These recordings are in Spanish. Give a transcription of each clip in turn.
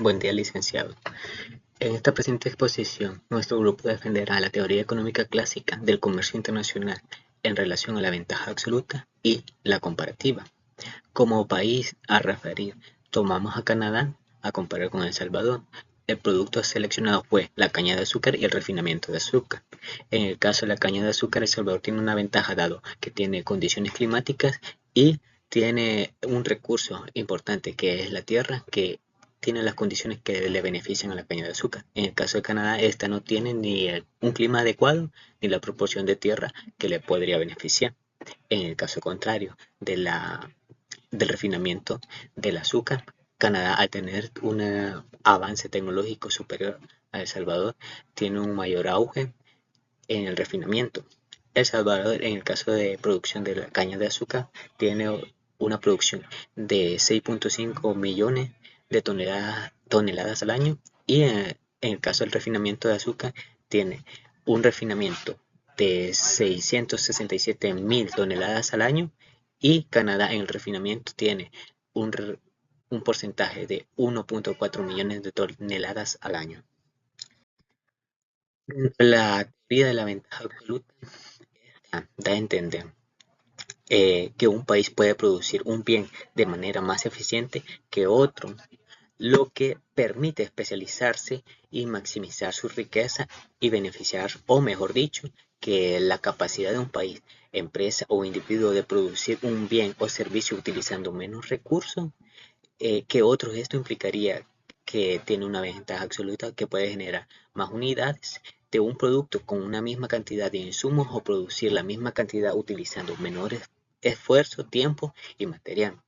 Buen día, licenciado. En esta presente exposición, nuestro grupo defenderá la teoría económica clásica del comercio internacional en relación a la ventaja absoluta y la comparativa. Como país a referir, tomamos a Canadá a comparar con El Salvador. El producto seleccionado fue la caña de azúcar y el refinamiento de azúcar. En el caso de la caña de azúcar, El Salvador tiene una ventaja dado que tiene condiciones climáticas y tiene un recurso importante que es la tierra, que tiene las condiciones que le benefician a la caña de azúcar. En el caso de Canadá, esta no tiene ni un clima adecuado ni la proporción de tierra que le podría beneficiar. En el caso contrario del refinamiento del azúcar, Canadá, al tener un avance tecnológico superior a El Salvador, tiene un mayor auge en el refinamiento. El Salvador, en el caso de producción de la caña de azúcar, tiene una producción de 6.5 millones de toneladas al año, y en el caso del refinamiento de azúcar tiene un refinamiento de 667.000 toneladas al año, y Canadá en el refinamiento tiene un, un porcentaje de 1.4 millones de toneladas al año. La teoría de la ventaja absoluta da a entender que un país puede producir un bien de manera más eficiente que otro, lo que permite especializarse y maximizar su riqueza y beneficiar, o mejor dicho, que la capacidad de un país, empresa o individuo de producir un bien o servicio utilizando menos recursos que otros. Esto implicaría que tiene una ventaja absoluta que puede generar más unidades de un producto con una misma cantidad de insumos, o producir la misma cantidad utilizando menores esfuerzo, tiempo y material.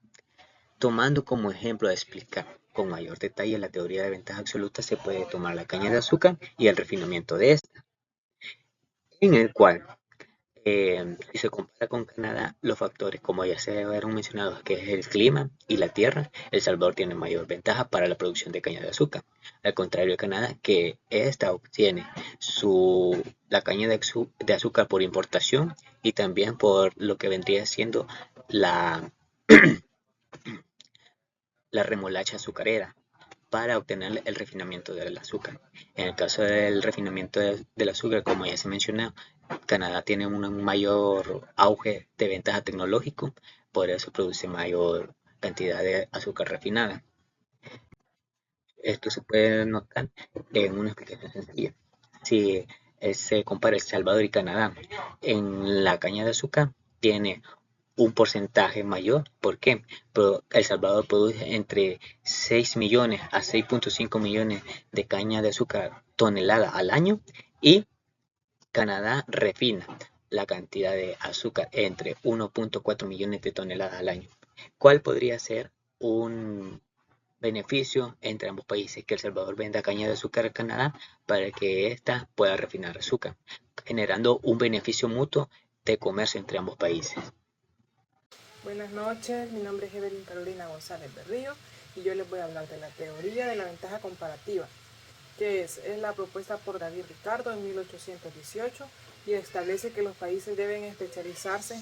Tomando como ejemplo a explicar con mayor detalle la teoría de ventaja absoluta, se puede tomar la caña de azúcar y el refinamiento de esta, en el cual si se compara con Canadá, los factores, como ya se habían mencionado, que es el clima y la tierra, El Salvador tiene mayor ventaja para la producción de caña de azúcar. Al contrario de Canadá, que esta obtiene la caña de azúcar por importación, y también por lo que vendría siendo la, la remolacha azucarera, para obtener el refinamiento del azúcar. En el caso del refinamiento del azúcar, como ya se mencionó, Canadá tiene un mayor auge de ventaja tecnológico, por eso produce mayor cantidad de azúcar refinada. Esto se puede notar en una explicación sencilla. Si se compara El Salvador y Canadá, en la caña de azúcar tiene un porcentaje mayor. ¿Por qué? El Salvador produce entre 6 millones a 6.5 millones de caña de azúcar tonelada al año, y Canadá refina la cantidad de azúcar entre 1.4 millones de toneladas al año. ¿Cuál podría ser un beneficio entre ambos países? Que El Salvador venda caña de azúcar a Canadá para que ésta pueda refinar azúcar, generando un beneficio mutuo de comercio entre ambos países. Buenas noches, mi nombre es Evelyn Carolina González Berrío y yo les voy a hablar de la teoría de la ventaja comparativa, que es la propuesta por David Ricardo en 1818 y establece que los países deben especializarse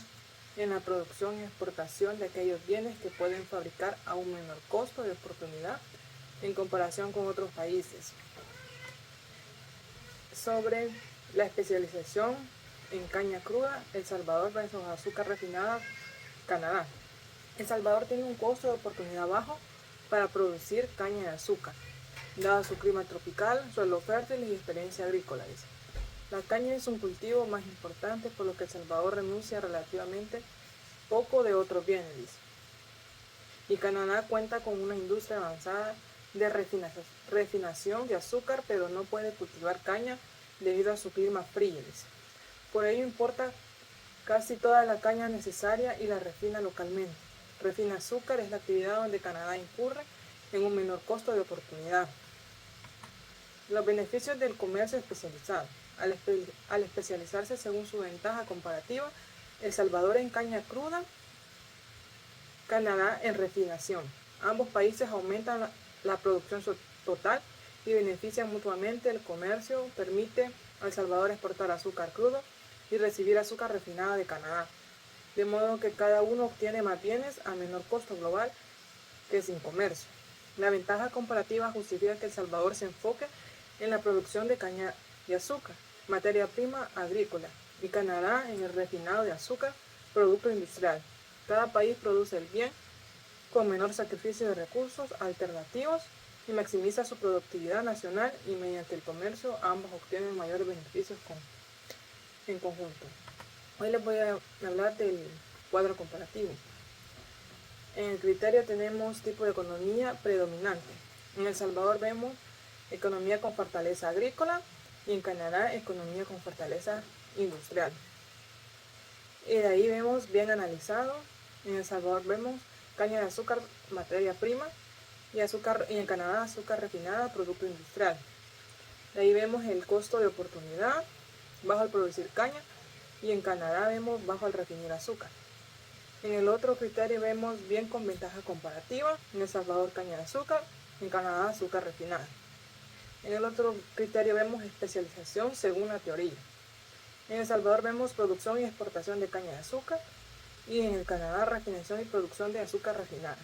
en la producción y exportación de aquellos bienes que pueden fabricar a un menor costo de oportunidad en comparación con otros países. Sobre la especialización en caña cruda, El Salvador versus azúcar refinada, Canadá. El Salvador tiene un costo de oportunidad bajo para producir caña de azúcar, dado su clima tropical, suelo fértil y experiencia agrícola. La caña es un cultivo más importante, por lo que El Salvador renuncia relativamente poco de otros bienes. Y Canadá cuenta con una industria avanzada de refinación de azúcar, pero no puede cultivar caña debido a su clima frío. Por ello importa casi toda la caña necesaria y la refina localmente. Refina azúcar es la actividad donde Canadá incurre en un menor costo de oportunidad. Los beneficios del comercio especializado. Al especializarse según su ventaja comparativa, El Salvador en caña cruda, Canadá en refinación. Ambos países aumentan la producción total y benefician mutuamente. El comercio permite a El Salvador exportar azúcar crudo y recibir azúcar refinada de Canadá, de modo que cada uno obtiene más bienes a menor costo global que sin comercio. La ventaja comparativa justifica que El Salvador se enfoque en la producción de caña de azúcar, materia prima agrícola, y Canadá en el refinado de azúcar, producto industrial. Cada país produce el bien con menor sacrificio de recursos alternativos y maximiza su productividad nacional, y mediante el comercio ambos obtienen mayores beneficios en conjunto. Hoy les voy a hablar del cuadro comparativo. En el criterio tenemos tipo de economía predominante. En El Salvador vemos economía con fortaleza agrícola y en Canadá economía con fortaleza industrial. Y de ahí vemos bien analizado. En El Salvador vemos caña de azúcar, materia prima, y en Canadá azúcar refinada, producto industrial. De ahí vemos el costo de oportunidad bajo al producir caña, y en Canadá vemos bajo al refinar azúcar. En el otro criterio vemos bien con ventaja comparativa. En El Salvador caña de azúcar, en Canadá azúcar refinada. En el otro criterio vemos especialización según la teoría. En El Salvador vemos producción y exportación de caña de azúcar, y en el Canadá refinación y producción de azúcar refinada.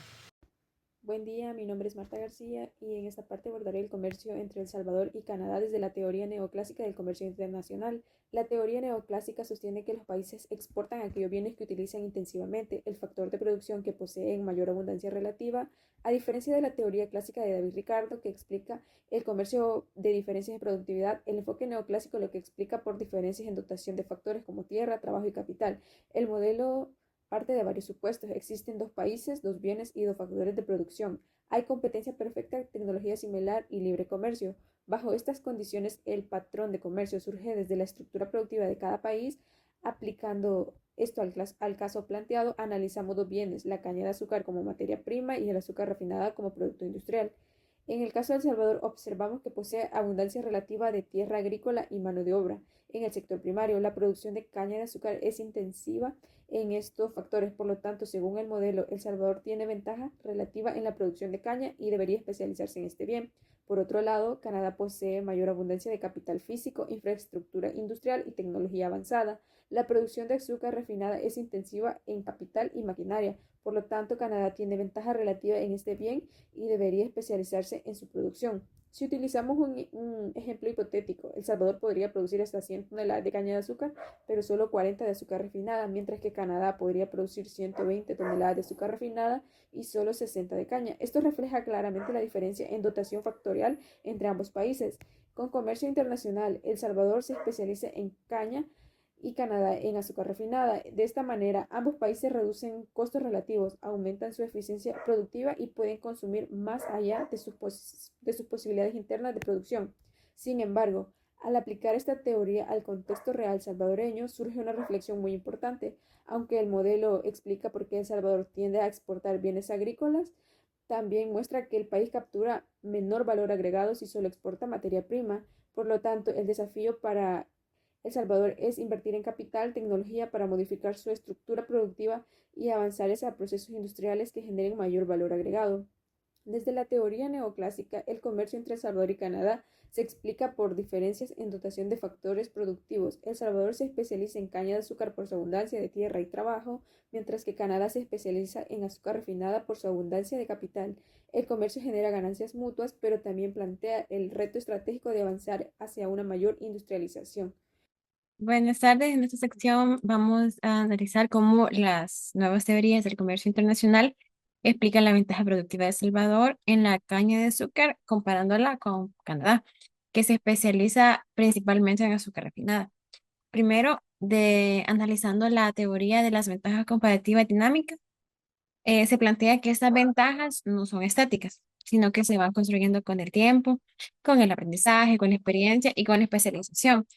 Buen día, mi nombre es Marta García y en esta parte abordaré el comercio entre El Salvador y Canadá desde la teoría neoclásica del comercio internacional. La teoría neoclásica sostiene que los países exportan aquellos bienes que utilizan intensivamente, el factor de producción que poseen mayor abundancia relativa, a diferencia de la teoría clásica de David Ricardo, que explica el comercio de diferencias de productividad. El enfoque neoclásico lo que explica por diferencias en dotación de factores como tierra, trabajo y capital. El modelo parte de varios supuestos. Existen dos países, dos bienes y dos factores de producción. Hay competencia perfecta, tecnología similar y libre comercio. Bajo estas condiciones, el patrón de comercio surge desde la estructura productiva de cada país. Aplicando esto al caso planteado, analizamos dos bienes, la caña de azúcar como materia prima y el azúcar refinada como producto industrial. En el caso de El Salvador, observamos que posee abundancia relativa de tierra agrícola y mano de obra. En el sector primario, la producción de caña de azúcar es intensiva en estos factores. Por lo tanto, según el modelo, El Salvador tiene ventaja relativa en la producción de caña y debería especializarse en este bien. Por otro lado, Canadá posee mayor abundancia de capital físico, infraestructura industrial y tecnología avanzada. La producción de azúcar refinada es intensiva en capital y maquinaria. Por lo tanto, Canadá tiene ventaja relativa en este bien y debería especializarse en su producción. Si utilizamos un ejemplo hipotético, El Salvador podría producir hasta 100 toneladas de caña de azúcar, pero solo 40 de azúcar refinada, mientras que Canadá podría producir 120 toneladas de azúcar refinada y solo 60 de caña. Esto refleja claramente la diferencia en dotación factorial entre ambos países. Con comercio internacional, El Salvador se especializa en caña y Canadá en azúcar refinada. De esta manera, ambos países reducen costos relativos, aumentan su eficiencia productiva y pueden consumir más allá de sus posibilidades internas de producción. Sin embargo, al aplicar esta teoría al contexto real salvadoreño, surge una reflexión muy importante. Aunque el modelo explica por qué El Salvador tiende a exportar bienes agrícolas, también muestra que el país captura menor valor agregado si solo exporta materia prima. Por lo tanto, el desafío para El Salvador es invertir en capital, tecnología para modificar su estructura productiva y avanzar hacia procesos industriales que generen mayor valor agregado. Desde la teoría neoclásica, el comercio entre El Salvador y Canadá se explica por diferencias en dotación de factores productivos. El Salvador se especializa en caña de azúcar por su abundancia de tierra y trabajo, mientras que Canadá se especializa en azúcar refinada por su abundancia de capital. El comercio genera ganancias mutuas, pero también plantea el reto estratégico de avanzar hacia una mayor industrialización. Buenas tardes. En esta sección vamos a analizar cómo las nuevas teorías del comercio internacional explican la ventaja productiva de El Salvador en la caña de azúcar comparándola con Canadá, que se especializa principalmente en azúcar refinada. Primero, analizando la teoría de las ventajas comparativas dinámicas, se plantea que estas ventajas no son estáticas, sino que se van construyendo con el tiempo, con el aprendizaje, con la experiencia y con la especialización.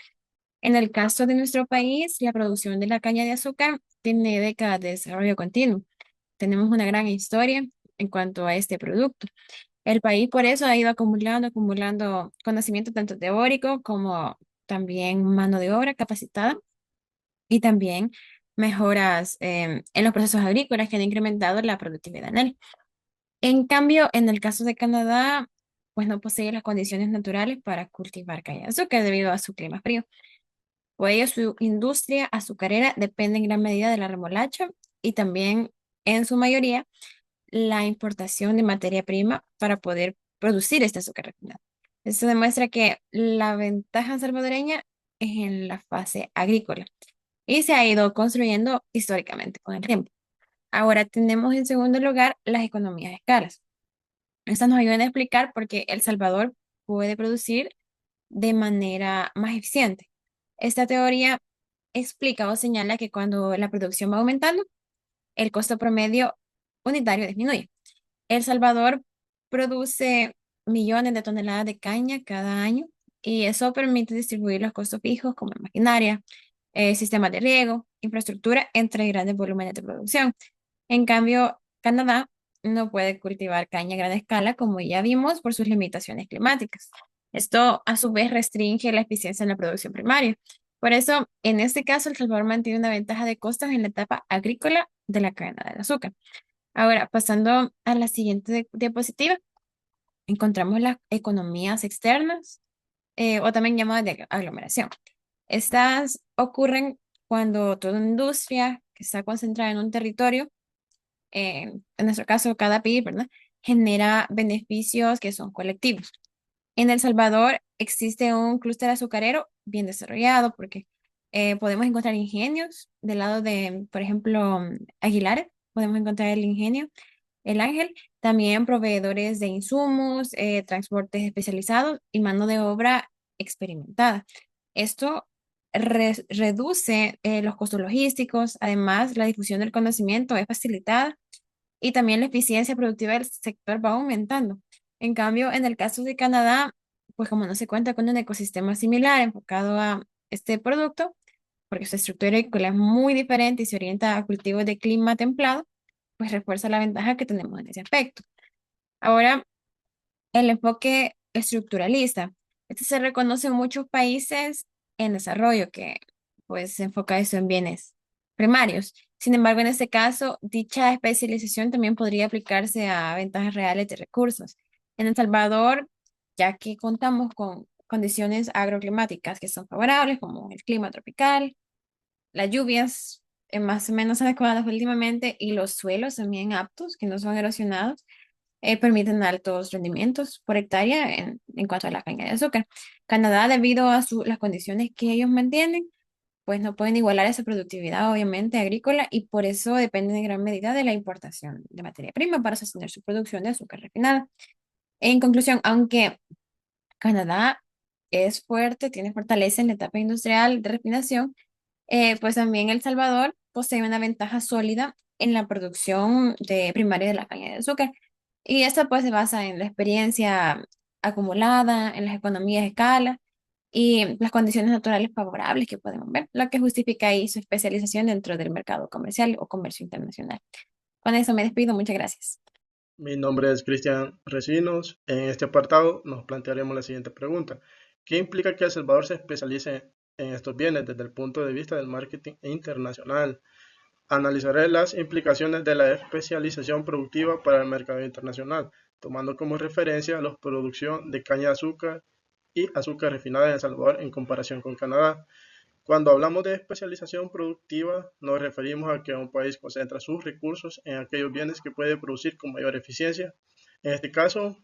En el caso de nuestro país, la producción de la caña de azúcar tiene décadas de desarrollo continuo. Tenemos una gran historia en cuanto a este producto. El país por eso ha ido acumulando conocimiento tanto teórico como también mano de obra capacitada y también mejoras en los procesos agrícolas que han incrementado la productividad en él. En cambio, en el caso de Canadá, pues no posee las condiciones naturales para cultivar caña de azúcar debido a su clima frío. Por ello, su industria azucarera depende en gran medida de la remolacha y también, en su mayoría, la importación de materia prima para poder producir este azúcar refinado. Esto demuestra que la ventaja salvadoreña es en la fase agrícola y se ha ido construyendo históricamente con el tiempo. Ahora tenemos en segundo lugar las economías de escalas. Estas nos ayudan a explicar por qué El Salvador puede producir de manera más eficiente. Esta teoría explica o señala que cuando la producción va aumentando, el costo promedio unitario disminuye. El Salvador produce millones de toneladas de caña cada año y eso permite distribuir los costos fijos como maquinaria, sistemas de riego, infraestructura entre grandes volúmenes de producción. En cambio, Canadá no puede cultivar caña a gran escala, como ya vimos, por sus limitaciones climáticas. Esto, a su vez, restringe la eficiencia en la producción primaria. Por eso, en este caso, El Salvador mantiene una ventaja de costos en la etapa agrícola de la cadena del azúcar. Ahora, pasando a la siguiente diapositiva, encontramos las economías externas, o también llamadas de aglomeración. Estas ocurren cuando toda una industria que está concentrada en un territorio, en nuestro caso cada país, ¿verdad? Genera beneficios que son colectivos. En El Salvador existe un clúster azucarero bien desarrollado porque podemos encontrar ingenios del lado de, por ejemplo, Aguilar, podemos encontrar el ingenio El Ángel, también proveedores de insumos, transportes especializados y mano de obra experimentada. Esto reduce los costos logísticos, además la difusión del conocimiento es facilitada y también la eficiencia productiva del sector va aumentando. En cambio, en el caso de Canadá, pues como no se cuenta con un ecosistema similar enfocado a este producto, porque su estructura agrícola es muy diferente y se orienta a cultivos de clima templado, pues refuerza la ventaja que tenemos en ese aspecto. Ahora, el enfoque estructuralista. Este se reconoce en muchos países en desarrollo que pues se enfoca eso en bienes primarios. Sin embargo, en este caso, dicha especialización también podría aplicarse a ventajas reales de recursos. En El Salvador, ya que contamos con condiciones agroclimáticas que son favorables, como el clima tropical, las lluvias más o menos adecuadas últimamente y los suelos también aptos, que no son erosionados, permiten altos rendimientos por hectárea en cuanto a la caña de azúcar. Canadá, debido a las condiciones que ellos mantienen, pues no pueden igualar esa productividad, obviamente, agrícola, y por eso dependen en gran medida de la importación de materia prima para sostener su producción de azúcar refinada. En conclusión, aunque Canadá es fuerte, tiene fortaleza en la etapa industrial de refinación, pues también El Salvador posee una ventaja sólida en la producción de primaria de la caña de azúcar. Y esta pues se basa en la experiencia acumulada, en las economías de escala y las condiciones naturales favorables que podemos ver, lo que justifica ahí su especialización dentro del mercado comercial o comercio internacional. Con eso me despido, muchas gracias. Mi nombre es Cristian Recinos. En este apartado nos plantearemos la siguiente pregunta. ¿Qué implica que El Salvador se especialice en estos bienes desde el punto de vista del marketing internacional? Analizaré las implicaciones de la especialización productiva para el mercado internacional, tomando como referencia la producción de caña de azúcar y azúcar refinada en El Salvador en comparación con Canadá. Cuando hablamos de especialización productiva, nos referimos a que un país concentra sus recursos en aquellos bienes que puede producir con mayor eficiencia. En este caso,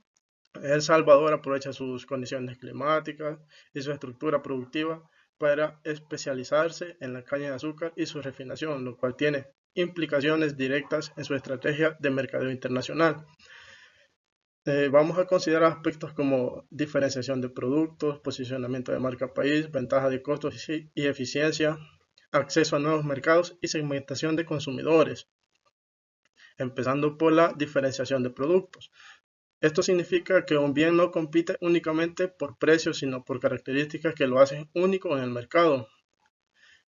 El Salvador aprovecha sus condiciones climáticas y su estructura productiva para especializarse en la caña de azúcar y su refinación, lo cual tiene implicaciones directas en su estrategia de mercadeo internacional. Vamos a considerar aspectos como diferenciación de productos, posicionamiento de marca país, ventaja de costos y eficiencia, acceso a nuevos mercados y segmentación de consumidores, empezando por la diferenciación de productos. Esto significa que un bien no compite únicamente por precio, sino por características que lo hacen único en el mercado.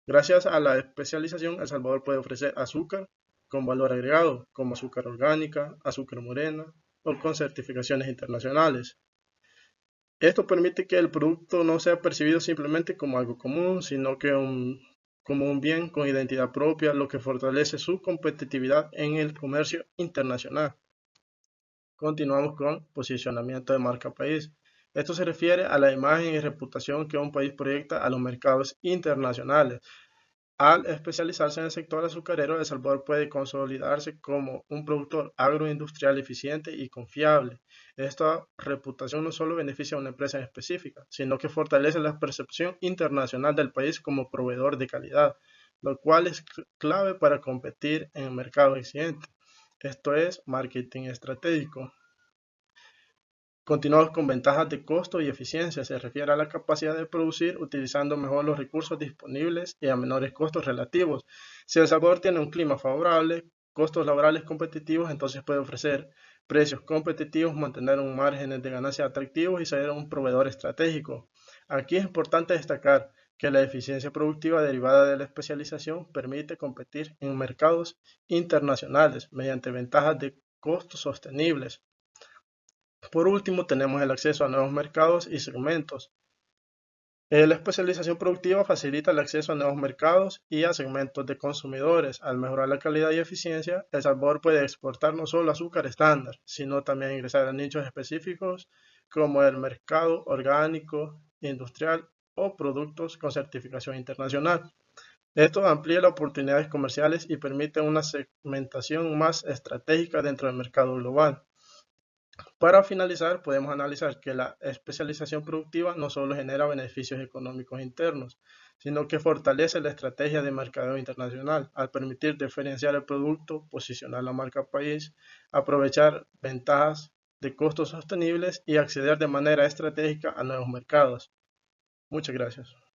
Gracias a la especialización, El Salvador puede ofrecer azúcar con valor agregado, como azúcar orgánica, azúcar morena o con certificaciones internacionales. Esto permite que el producto no sea percibido simplemente como algo común, sino que como un bien con identidad propia, lo que fortalece su competitividad en el comercio internacional. Continuamos con posicionamiento de marca país. Esto se refiere a la imagen y reputación que un país proyecta a los mercados internacionales. Al especializarse en el sector azucarero, El Salvador puede consolidarse como un productor agroindustrial eficiente y confiable. Esta reputación no solo beneficia a una empresa en específica, sino que fortalece la percepción internacional del país como proveedor de calidad, lo cual es clave para competir en el mercado exigente. Esto es marketing estratégico. Continuamos con ventajas de costo y eficiencia. Se refiere a la capacidad de producir utilizando mejor los recursos disponibles y a menores costos relativos. Si El Salvador tiene un clima favorable, costos laborales competitivos, entonces puede ofrecer precios competitivos, mantener un margen de ganancia atractivo y ser un proveedor estratégico. Aquí es importante destacar que la eficiencia productiva derivada de la especialización permite competir en mercados internacionales mediante ventajas de costos sostenibles. Por último, tenemos el acceso a nuevos mercados y segmentos. La especialización productiva facilita el acceso a nuevos mercados y a segmentos de consumidores. Al mejorar la calidad y eficiencia, El Salvador puede exportar no solo azúcar estándar, sino también ingresar a nichos específicos como el mercado orgánico, industrial o productos con certificación internacional. Esto amplía las oportunidades comerciales y permite una segmentación más estratégica dentro del mercado global. Para finalizar, podemos analizar que la especialización productiva no solo genera beneficios económicos internos, sino que fortalece la estrategia de mercadeo internacional al permitir diferenciar el producto, posicionar la marca país, aprovechar ventajas de costos sostenibles y acceder de manera estratégica a nuevos mercados. Muchas gracias.